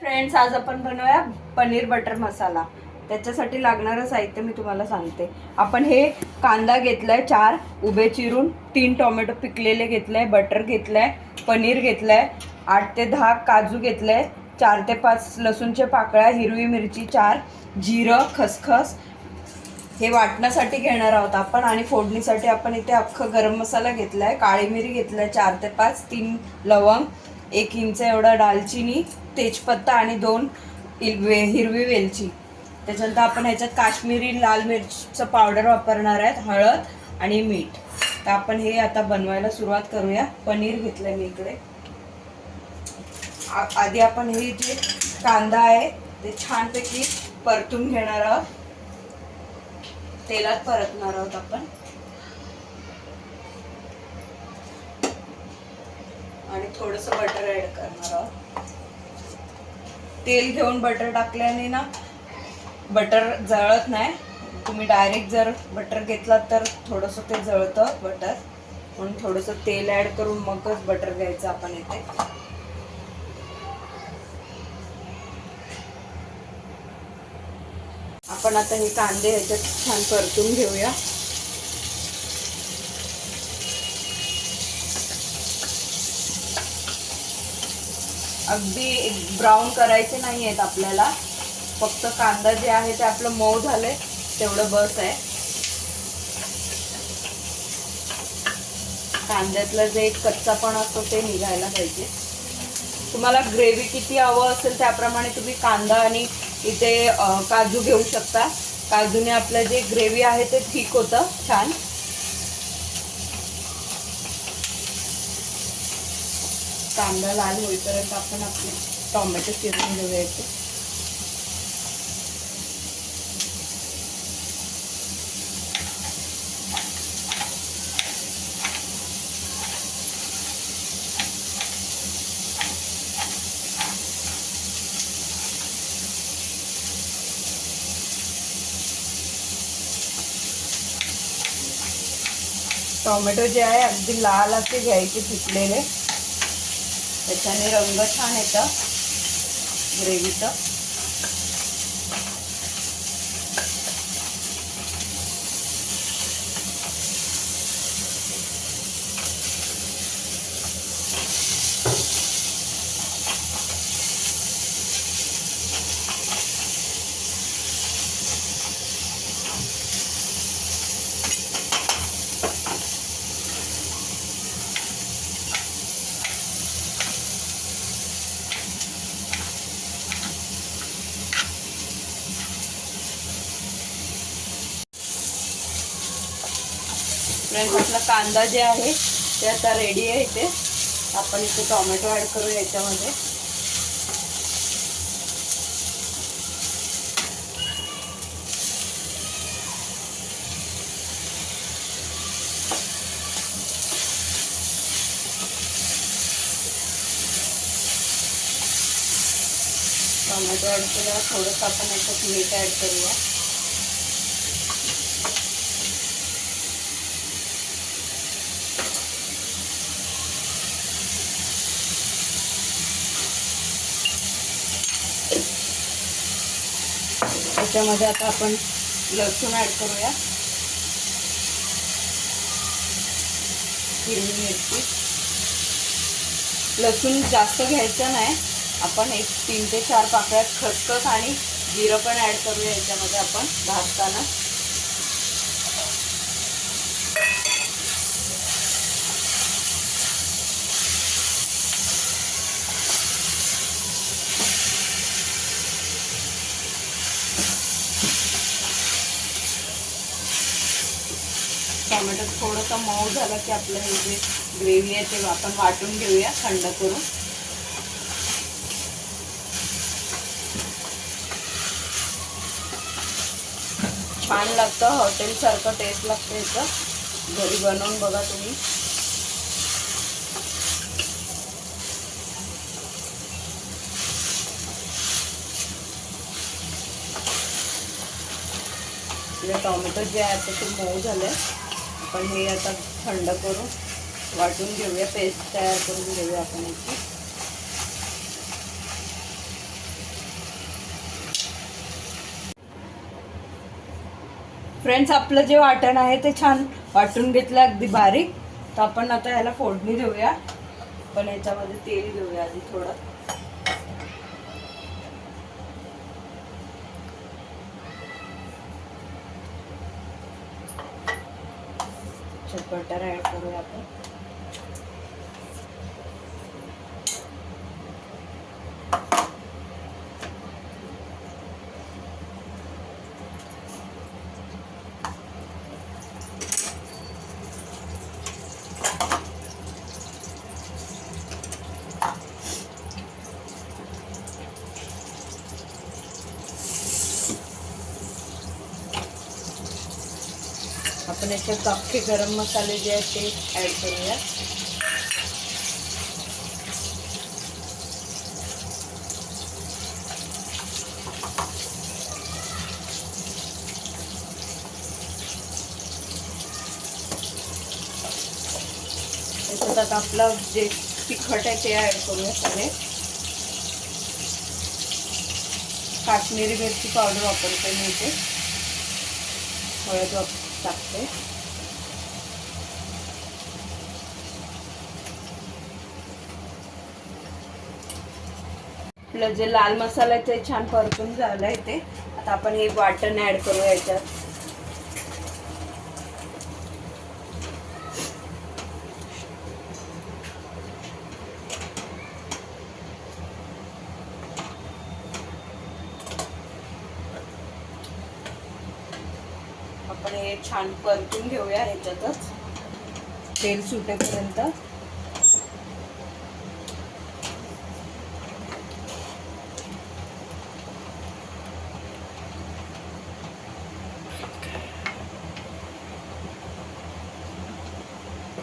Friends, आज आपण बनवूया पनीर बटर मसाला. त्याच्यासाठी लागणारं साहित्य मी तुम्हाला सांगते. आपण हे कांदा घेतलाय 4 उभे चिरून, 3 टोमॅटो पिकलेले घेतलाय, बटर घेतलाय, पनीर घेतलाय, 8 ते 10 काजू घेतलाय, 4 ते 5 लसूणच्या पाकळ्या, हिरवी मिरची 4, जिरं, खसखस हे वाटण्यासाठी घेणार आहोत आपण. आणि फोडणीसाठी आपण इथे अख्खं गरम मसाला घेतलाय, काळी मिरी घेतलाय 4 ते 5, 3 लवंग, 1 इंच एवढा दालचिनी, तेजपत्ता आणि 2 हिरवी वेलची. त्याच्यानंतर आपण ह्याच्यात काश्मीरी लाल मिरचीचं पावडर वापरणार आहेत, हळद आणि मीठ. तर आपण हे आता बनवायला सुरुवात करूया. पनीर घेतलंय मी इकडे. आधी आपण हे जे कांदा आहे ते छानपैकी परतून घेणार आहोत, तेलात परतणार आहोत आपण. आणि थोडंसं बटर ऍड करणार आहोत. तेल घेऊन बटर टाकल्याने ना बटर जळत नाही. तुम्ही डायरेक्ट जर बटर घेतलात तर थोडंसं ते जळतं बटर, म्हणून थोडंसं तेल ऍड करून मगच बटर घ्यायचं आपण इथे. आपण आता हे कांदे ह्याच्यात छान परतून घेऊया. अगदी ब्राऊन करायचे नाही आहेत आपल्याला, फक्त कांदा जे आहे ते आपलं मऊ झालंय तेवढं बस आहे. कांद्यातलं जे एक कच्चापण असतो ते निघायला पाहिजे. तुम्हाला ग्रेव्ही किती हवं असेल त्याप्रमाणे तुम्ही कांदा आणि इथे काजू घेऊ शकता. काजूने आपलं जे ग्रेव्ही आहे ते ठीक होतं छान. कांदा लाल होईपर्यंत आपण आपले टोमॅटो चिरून घेऊया. टोमॅटो जे आहे अगदी लाल असे घ्यायचे पिकलेले, त्याच्याने रंग छान येतं ग्रेव्हीचं. फ्रेंड्स, आपला कांदा जे आहे ते आता रेडी आहे. इथे आपण इथे टोमॅटो ऍड करू याच्यामध्ये. टोमॅटो ऍड केल्यावर थोडंसं आपण याच्यात मीठ ऍड करूया. त्याच्यामध्ये आता आपण लसूण ऍड करूया, हिरवी मिरची. लसूण जास्त घ्यायचं नाही, आपण 3 ते 4 पाकळ्या खसखस आणि जिरं पण ऍड करूया याच्यामध्ये आपण भाजताना. टोमॅटो थोडंसं मऊ झालं की आपलं हे जे ग्रेव्ही आहे ते आपण वाटून घेऊया थंड करून. छान लागतं, हॉटेलसारखं टेस्ट लागतं याचं. घरी बनवून बघा तुम्ही. टोमॅटो जे आहे ते मऊ झाले. आपण हे आता थंड करून वाटून घेऊया, पेस्ट तयार करून घेऊया आपण याची. फ्रेंड्स, आपलं जे वाटण आहे ते छान वाटून घेतलं अगदी बारीक. तर आपण आता ह्याला फोडणी देऊया. पण याच्यामध्ये तेल देऊया आधी थोडं. बटर ऍड करूया आपण. आपण याच्यात अख्खे गरम मसाले जे आहेत ते ऍड करूया. त्याच्यात आता आपलं जे तिखट आहे ते ऍड करूया सगळे. काश्मीरी मिरची पावडर वापरते मी इथे. हळद टाकते. आपलं जे लाल मसाला आहे ते छान परतून झालंय ते. आता आपण हे वाटण ऍड करूया याच्यात. आपण हे छान परतून घेऊया ह्याच्यातच तेल सुटेपर्यंत.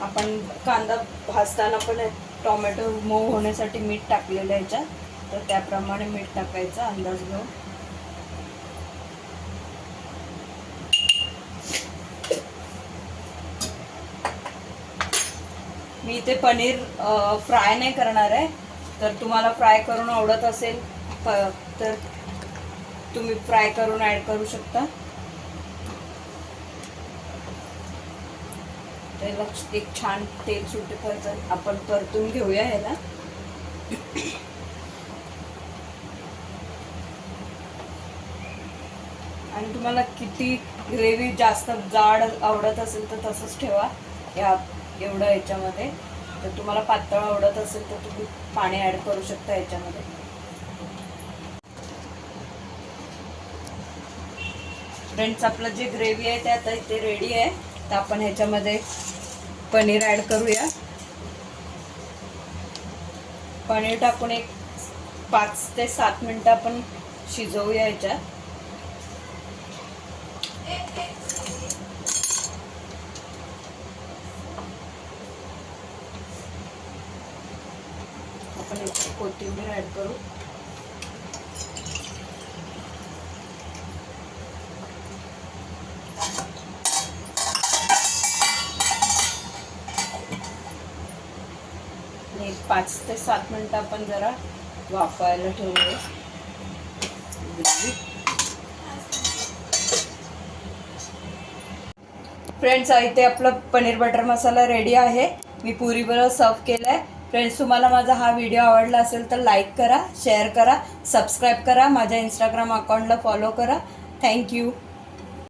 आपण कांदा भाजताना पण टोमॅटो मऊ होण्यासाठी मीठ टाकलेलं आहे याच्यात. तर त्याप्रमाणे मीठ टाकायचं अंदाज घेऊन. मी इथे पनीर फ्राय नाही करणार आहे. तर तुम्हाला फ्राय करून आवडत असेल तर तुम्ही फ्राय करून ऍड करू शकता. त्याला एक छान तेल सुटेपर्यंत आपण परतून घेऊया ह्याला. आणि तुम्हाला किती ग्रेव्ही जास्त जाड आवडत असेल तर तसंच ठेवा या एवढं याच्यामध्ये. तर तुम्हाला पातळ आवडत असेल तर तुम्ही पाणी ऍड करू शकता याच्यामध्ये. फ्रेंड्स, आपलं जे ग्रेव्ही आहे ते आता इथे रेडी आहे. तर आपण ह्याच्यामध्ये पनीर ऍड करूया. पनीर टाकून एक 5 ते 7 मिनिटं आपण शिजवूया याच्यात. आपण याच्यात कोथिंबीर ऍड करू. एक 5 ते 7 मिनिटं आपण जरा वाफायला ठेवूया. फ्रेंड्स, इथे आपलं पनीर बटर मसाला रेडी आहे. मी पुरीबरोबर सर्व केलाय. फ्रेंड्स, तुम्हाला माझा हा व्हिडिओ आवडला असेल तर लाईक करा, शेअर करा, सबस्क्राईब करा, माझ्या इंस्टाग्राम अकाउंटला फॉलो करा. थँक्यू.